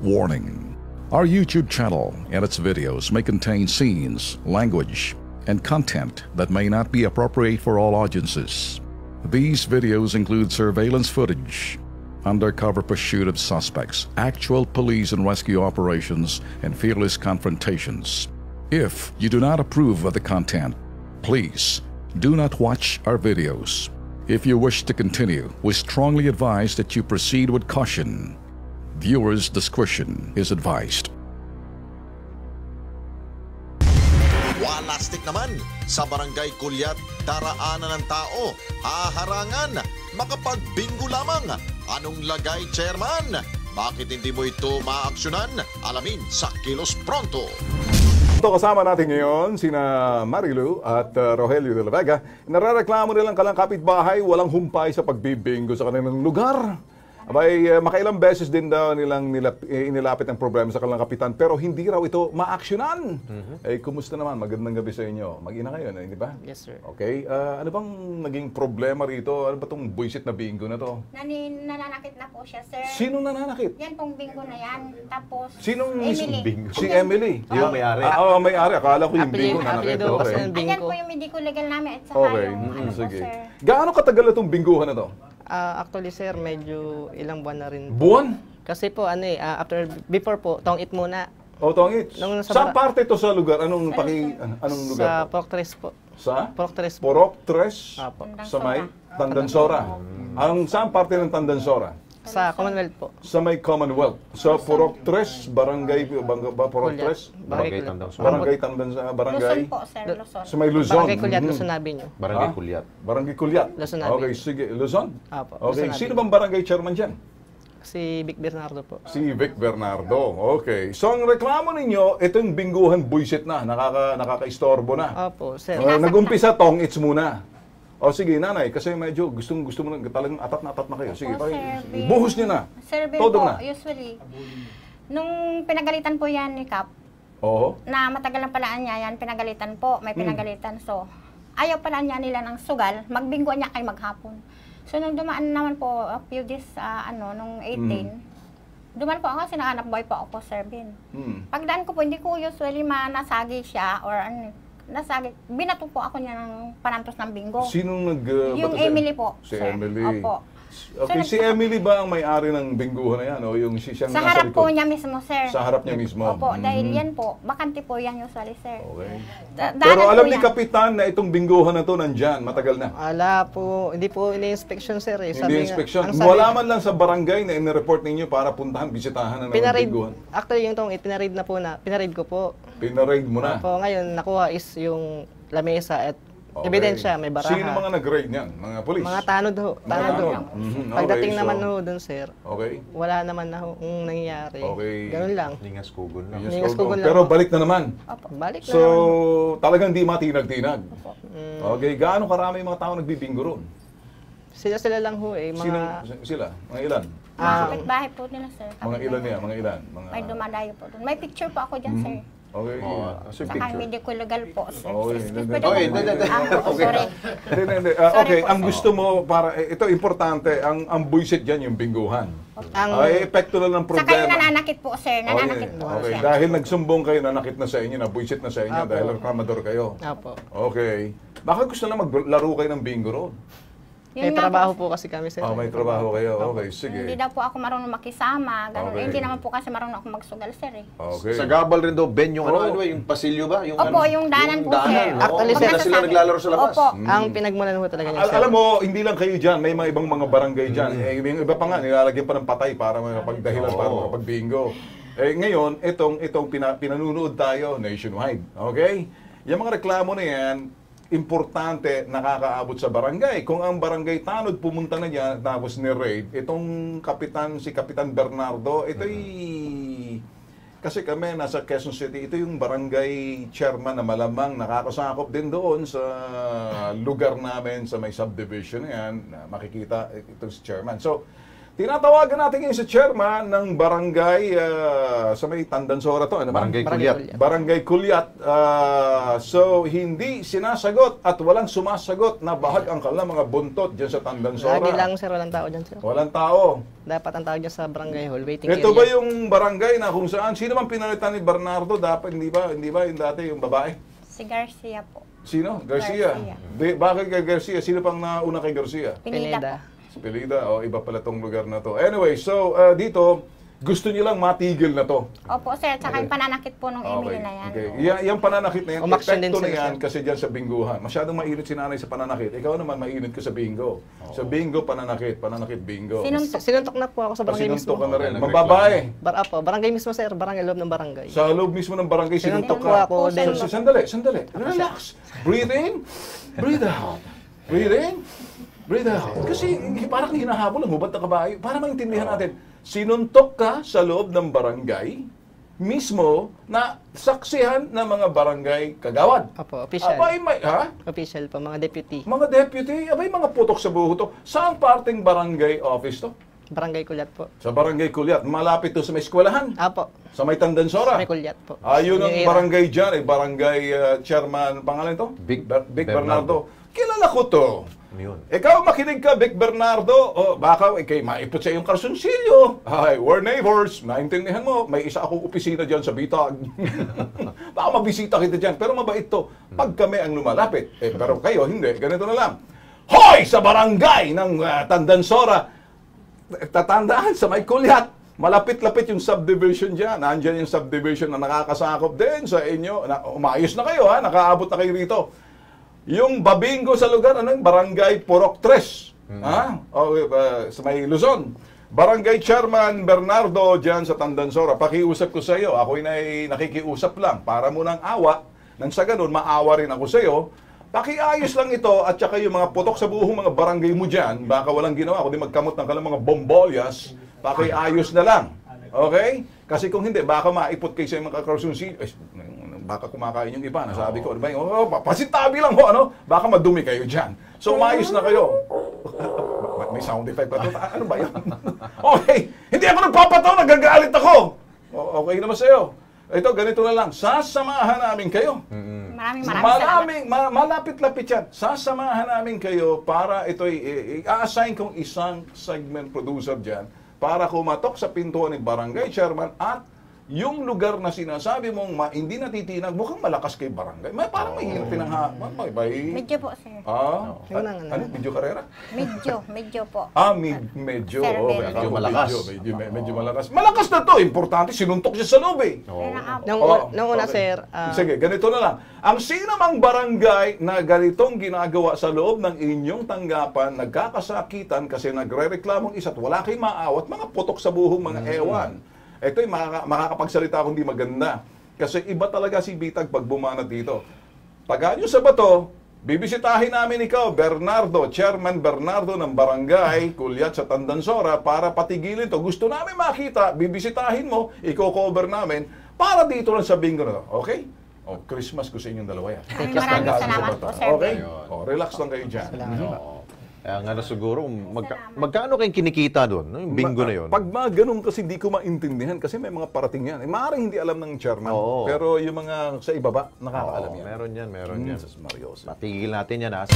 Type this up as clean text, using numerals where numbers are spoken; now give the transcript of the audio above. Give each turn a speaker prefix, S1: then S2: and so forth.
S1: Warning: our YouTube channel and its videos may contain scenes, language, and content that may not be appropriate for all audiences. These videos include surveillance footage, undercover pursuit of suspects, actual police and rescue operations, and fearless confrontations. If you do not approve of the content, please do not watch our videos. If you wish to continue, we strongly advise that you proceed with caution. Viewers' discretion is advised.
S2: Walastik naman sa Barangay Kulyat, daraanan ng tao, haharangan, makapagbingo lamang. Anong lagay, Chairman? Bakit hindi mo ito maaksyonan? Alamin sa Kilos Pronto.
S3: Ito kasama natin ngayon sina Marilu at Rogelio de la Vega. Narareklamo nilang kalang kapitbahay walang humpay sa pagbibingo sa kanilang lugar. Abay, makailang beses din daw nilang inilapit ang problema sa kanilang kapitan pero hindi raw ito maaksyonan. Eh, kumusta naman? Magandang gabi sa inyo. Mag-ina kayo, di ba?
S4: Yes, sir.
S3: Okay. Ano bang naging problema rito? Ano ba itong buisit na bingo na to?
S5: Nananakit na po siya, sir.
S3: Sino nananakit?
S5: Yan pong bingo na yan. Tapos,
S3: Sinong
S5: Emily.
S3: bingo? Si Emily.
S6: Yung may-ari.
S3: May-ari. Akala ko yung bingo nanakit.
S4: Apelido kasi
S3: Okay.
S4: ng bingo.
S5: Ayan po yung medico legal namin at saka
S3: Okay.
S5: yung ano po,
S3: Sige.
S5: sir.
S3: Gaano katagal itong bingguhan na to?
S4: Actually, sir, medyo ilang buwan na rin po.
S3: Buwan?
S4: Kasi po, before po, tongit muna.
S3: O, Tongit.
S4: Nung nasa
S3: Saan parte ito sa lugar? Anong lugar?
S4: Sa
S3: to?
S4: Proctres po.
S3: Sa?
S4: Proctres po.
S3: Porok, Tres?
S4: Apo.
S3: Sa may Tandansora. Saan parte ng Tandansora?
S4: Sa Commonwealth po.
S3: Sa may Commonwealth. Sa Porok, Tres, Barangay, Porok,
S4: Kulyat.
S3: Tres?
S6: Barangay Tandansora.
S3: Barangay Tandansora, Barangay?
S5: Luzon po, sir. Luzon.
S3: Sa may Luzon.
S4: Barangay Kulyat, Luzon Avenue.
S6: Barangay
S3: Ah?
S6: Kulyat.
S3: Barangay Kulyat.
S4: Luzon Avenue.
S3: Okay, sige. Luzon?
S4: Apo.
S3: Okay,
S4: Luzon
S3: sino
S4: Avenue.
S3: bang barangay chairman dyan?
S4: Si Vic Bernardo po.
S3: Si Vic Bernardo. Okay. So, ang reklamo ninyo, itong bingguhan buisit na, nakaka-istorbo na.
S4: Opo, sir.
S3: Nag-umpisa tongits muna. O sige, nanay, kasi medyo gusto mo na talagang atat na kayo. Sige,
S5: Opo, Sir Bill.
S3: buhos niyo na.
S5: Sir Bill
S3: Todo
S5: po,
S3: na.
S5: usually, nung pinagalitan po yan ni Cap,
S3: Oo.
S5: na matagal ng palaan niya yan, pinagalitan po, may pinagalitan. So, ayaw pala niya nila ng sugal, magbinggo niya kay maghapon. So, nung dumaan naman po, a few days, nung 18, dumaan po ako, sinahanap boy po ako, Sir Bin. Pagdaan ko po, hindi ko usually nasagi siya, or nasagi, binato po ako niya ng panantos ng bingo.
S3: Sinong
S5: Yung
S3: bato sa'yo?
S5: Emily po,
S3: Si
S5: sir.
S3: Emily.
S5: Opo.
S3: Okay, si Emily ba ang may-ari ng bingguhan na yan? O yung siyang
S5: Sa
S3: nasa
S5: harap po
S3: likod?
S5: niya mismo, sir.
S3: Sa harap niya mismo?
S5: Opo, dahil yan po, bakante po yan usually, sir.
S3: Okay.
S5: Daanan
S3: Pero
S5: po
S3: alam ni
S5: yan.
S3: Kapitan na itong bingguhan na to nandyan, matagal na.
S4: Ala po, hindi po ini-inspection, sir. Eh.
S3: Hindi inspection. Wala man lang sa barangay na in-report ninyo para puntahan, bisitahan na ng
S4: Pinaraid,
S3: bingguhan.
S4: actually yung tongit, pinaraid na po pinaraid ko po.
S3: Pinaraid mo na.
S4: Opo, ngayon, nakuha is yung lamesa at ebidensya, may baraha.
S3: Sino mga nag-raid niyan? Mga polis?
S4: Mga tanod ho. Tanod ho.
S3: Okay,
S4: Pagdating
S3: so-
S4: naman ho dun, sir,
S3: Okay.
S4: wala naman na ho ang nangyayari.
S3: Okay.
S4: Ganun lang.
S6: Ningas kugon lang.
S3: Yes,
S4: Ningas
S3: go,
S4: ko
S3: go.
S4: lang
S3: Pero
S4: po.
S3: balik na naman.
S4: Balik
S3: So,
S4: na naman.
S3: talagang di matinag-tinag. Okay, gaano karami yung mga tao nagbibingo ron?
S4: Sila lang ho eh.
S3: Sino sila? Mga ilan?
S5: Mga kapitbahay po nila, sir.
S3: Mga ilan niya? Mga ilan? Mga...
S5: May dumadayo po doon. May picture po ako dyan, sir.
S3: Okay.
S6: So,
S5: Saka medico legal po, sir.
S3: Okay,
S5: Pwede
S6: okay,
S5: po-
S6: hindi.
S5: sorry.
S3: Hindi.
S5: Sorry
S3: Okay,
S5: po,
S3: ang
S5: sir.
S3: gusto mo para ito importante, ang buisit diyan yung bingguhan.
S4: Ang-
S3: Ay epekto na ng
S5: Saka yung
S3: problema.
S5: nananakit po, sir. Nananakit po
S3: Okay,
S5: siya.
S3: dahil nagsumbong kayo, nanakit na sa inyo, nabuisit na sa inyo
S4: Apo.
S3: dahil reklamador kayo.
S4: Opo.
S3: Okay. Baka gusto na maglaro kayo ng bingo ron.
S4: May
S5: Yun nga
S4: trabaho po kasi kami, sir.
S3: May trabaho kayo. Okay,
S5: Hindi
S3: sige.
S5: daw po ako marunong makisama. Ganun.
S3: Okay.
S5: Hindi naman po kasi marunong ako magsugal, sir. Eh.
S3: Okay.
S6: Sa Gabal rin daw, Ben, yung
S3: Oo.
S6: yung pasilyo ba? Yung,
S5: Opo, yung daanan po, sir.
S4: Actually,
S6: Actually,
S4: sir,
S6: sila naglalaro sa labas.
S5: Opo.
S4: Ang pinagmulan ho talaga niya, sir.
S3: Alam mo, hindi lang kayo dyan. May mga ibang mga barangay dyan. Yung iba pa nga, nilalagyan pa ng patay para pagdahilan para makapag-bingo. Ngayon, itong pinanunood tayo nationwide. Okay? Yung mga reklamo na yan, importante nakakaabot sa barangay. Kung ang barangay tanod pumunta na diyan tapos ni raid, si Kapitan Bernardo, kasi kami nasa Quezon City, ito yung barangay chairman na malamang nakakasakop din doon sa lugar namin sa may subdivision na yan, na makikita itong si chairman. So, Tinatawagan natin ngayon sa chairman ng barangay sa may Tandansora to. Ano ba?
S6: Barangay
S4: Barangay
S6: Kulyat.
S4: Kulyat.
S3: Barangay Kulyat. So, hindi sinasagot at walang sumasagot na bahag ang kanilang mga buntot dyan sa Tandansora.
S4: Lagi lang, sir, walang tao dyan, sir.
S3: Walang tao.
S4: Dapat ang tao dyan sa barangay hall, waiting
S3: Ito
S4: area.
S3: ba yung barangay na kung saan? Sino man pinalitan ni Bernardo? Dapat, hindi ba yung dati yung babae?
S5: Si Garcia po.
S3: Sino? Garcia.
S5: Garcia.
S3: Bakit kay Garcia? Sino pang nauna kay Garcia?
S5: Pinida
S4: Pineda.
S5: po.
S3: Si Pelida, iba pala tong lugar na to. Anyway, so dito, gusto niyo lang matigil na to.
S5: Opo, sir. Tsaka yung pananakit po ng Emily na yan.
S3: Okay. Yung pananakit na yan,
S4: Umaksyon din
S3: epekto na
S4: sila,
S3: yan
S4: sir.
S3: kasi dyan sa bingguhan. Masyadong mainit si nanay sa pananakit. Ikaw naman mainit ka sa bingo. Sa bingo, pananakit, bingo.
S4: Sinuntok na po ako sa barangay
S3: Sinuntok
S4: mismo.
S3: ka na rin.
S6: Nagreklamo.
S3: Mababae.
S4: Barangay mismo, sir. Barangay loob ng barangay.
S3: Sa loob mismo ng barangay, sinuntok
S4: Sinuntok po
S3: ka.
S4: ako, then-
S3: Sandali. Relax. Breathe in. Breathe out. Breathe in. Breathe out. Kasi parang hinahabol ang hubad na kabayo. Para maintindihan natin, sinuntok ka sa loob ng barangay mismo na saksihan ng mga barangay kagawad.
S4: Opo, official.
S3: Abay,
S4: Official po, mga deputy.
S3: mga deputy, abay, mga putok sa buho to. Saan parting barangay office to?
S4: Barangay Kulyat po.
S3: Sa barangay Kulyat. Malapit to sa may eskwelahan.
S4: Apo,
S3: Sa may Tandansora.
S4: may Kulyat po.
S3: Ayun ang
S4: Yung era.
S3: barangay dyan, barangay chairman, pangalan to?
S6: Vic
S3: Bernardo. Kilala ko to.
S6: Yun.
S3: Ikaw makinig ka, Vic Bernardo. O baka ikay maipot sa iyong kalsunsilyo. Ay, we're neighbors. Naintindihan mo, may isa akong opisina dyan sa Bitag. Baka mabisita kita dyan. Pero mabait to. Pag kami ang lumalapit. Pero kayo, hindi. Ganito na lang. Hoy! Sa barangay ng Tandansora. Tatandaan sa may Kulyat. Malapit-lapit yung subdivision dyan. Nandyan yung subdivision na nakakasakop din sa inyo. Umayos na kayo, ha? Nakaabot na kayo rito. Yung babingo sa lugar, barangay Purok 3. Sa may Luzon. Barangay Chairman Bernardo dyan sa Tandansora. Pakiusap ko sa iyo. Ako'y nakikiusap lang. Para mo ng awa. Nang sa ganun, maawa rin ako sa iyo. Pakiayos lang ito at saka yung mga putok sa buhong mga barangay mo dyan, baka walang ginawa, kundi magkamot ng kalang mga bombolyas, pakiayos na lang. Okay? Kasi kung hindi, baka maipot kayo sa mga kakarsunsi, baka kumakain yung iba. Nasabi ko, ano ba yun? Pasintabi lang ho, ano? Baka madumi kayo dyan. So, umayos na kayo. May sound effect pa ito. Ano ba yan? Okay. Hindi ako nagpapataw, nagagalit ako. Okay naman sa'yo. Ito, ganito na lang. Sasamahan namin kayo.
S5: Maraming salamat.
S3: Malapit-lapit yan. Sasamahan namin kayo para ito'y i-assign kong isang segment producer dyan para kumatok sa pintuan ng barangay chairman at yung lugar na sinasabi mong hindi natitinag, mukhang malakas kay barangay. Parang may pinangha.
S5: Medyo po, sir.
S3: Ano? Medyo karera?
S5: Medyo po.
S3: Medyo.
S5: Sir,
S3: Medyo
S6: malakas.
S3: Medyo malakas. Malakas na to. Importante, sinuntok siya sa loob eh.
S4: Nung una,
S3: Okay.
S4: sir,
S3: Sige, ganito na lang. Ang sino mang barangay na ganitong ginagawa sa loob ng inyong tanggapan, nagkakasakitan kasi nagre-reklamong isa't wala kayong maawat, mga putok sa buhong mga ewan. Ito'y makakapagsalita kung di maganda. Kasi iba talaga si Bitag pag bumanat dito. Tagaan nyo sa bato, bibisitahin namin ikaw, Bernardo, Chairman Bernardo ng Barangay Kulyat sa Tandansora para patigilin to. Gusto namin makita, bibisitahin mo, i-cover namin para dito lang sa bingo na to. Okay? Christmas ko sa inyong dalawa yan.
S5: Maraming salamat po, sir.
S3: Okay? Relax lang kayo dyan.
S6: Kaya nga na siguro, magkano kayong kinikita doon? No? Yung bingo na yun.
S3: Pag mga ganun kasi hindi ko maintindihan kasi may mga parating yan. Maaaring hindi alam ng chairman.
S6: Oo.
S3: Pero yung mga sa ibaba, nakakaalam yan.
S6: Meron yan.
S3: Sus Marios.
S6: Patigil natin yan, ha?